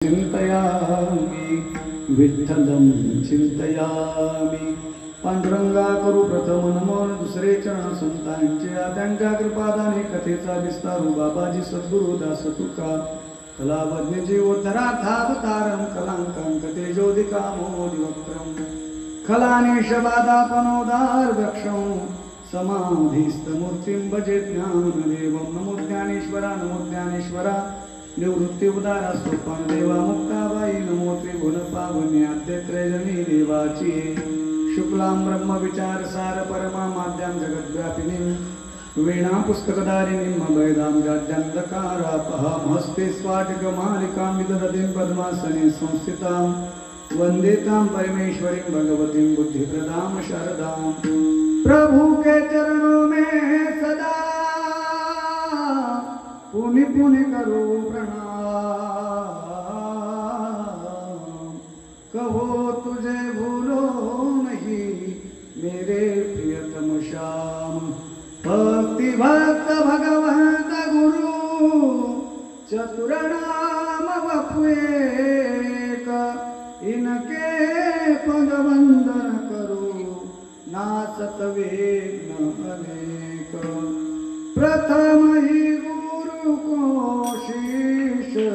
चिंतयामि विठ्ठलं चिंतयामि। पांडुरंगा करू प्रथम नमन, दुसरे चरण संतांचे त्यांच्या कृपादाने कथेचा विस्तारू। बाबाजी सद्गुरु दास तुका कलावज्ञ जीवोद्धरार्थावतारं कलांकं कथेजोदिका मोदिवक्त्रं खलानेशबादापनोदार वृक्षं समाधिस्थमूर्तिं भजे ज्ञानदेवं। नमो ज्ञानेश्वरा नमो ज्ञानेश्वरा निवृत्ति उदारा सोपान देवा मुक्ताबाई। नमो त्रिभुवन पावनी आद्यत्रयजनी देवाची। शुक्लां ब्रह्म विचार सार परमा माद्यां जगद्व्यापिनीं वीणा पुस्तकधारिणीं अभयदां गाद्यांधकारापहां हस्ते स्फाटिकमालिकां विदधतीं पद्मासने संस्थितां वन्दे तां परमेश्वरीं भगवतीं बुद्धिप्रदां शारदां। प्रभु के चरणों में सदा पुनि पुनि करो प्रणाम, कहो तुझे भूलो नहीं मेरे प्रियतम श्याम। भक्ति भक्त भगवंत गुरु चतुर नाम वपु एक, इनके पद वंदन करो नासत विघ्न अनेक। प्रथम ही गुरु को शीश जय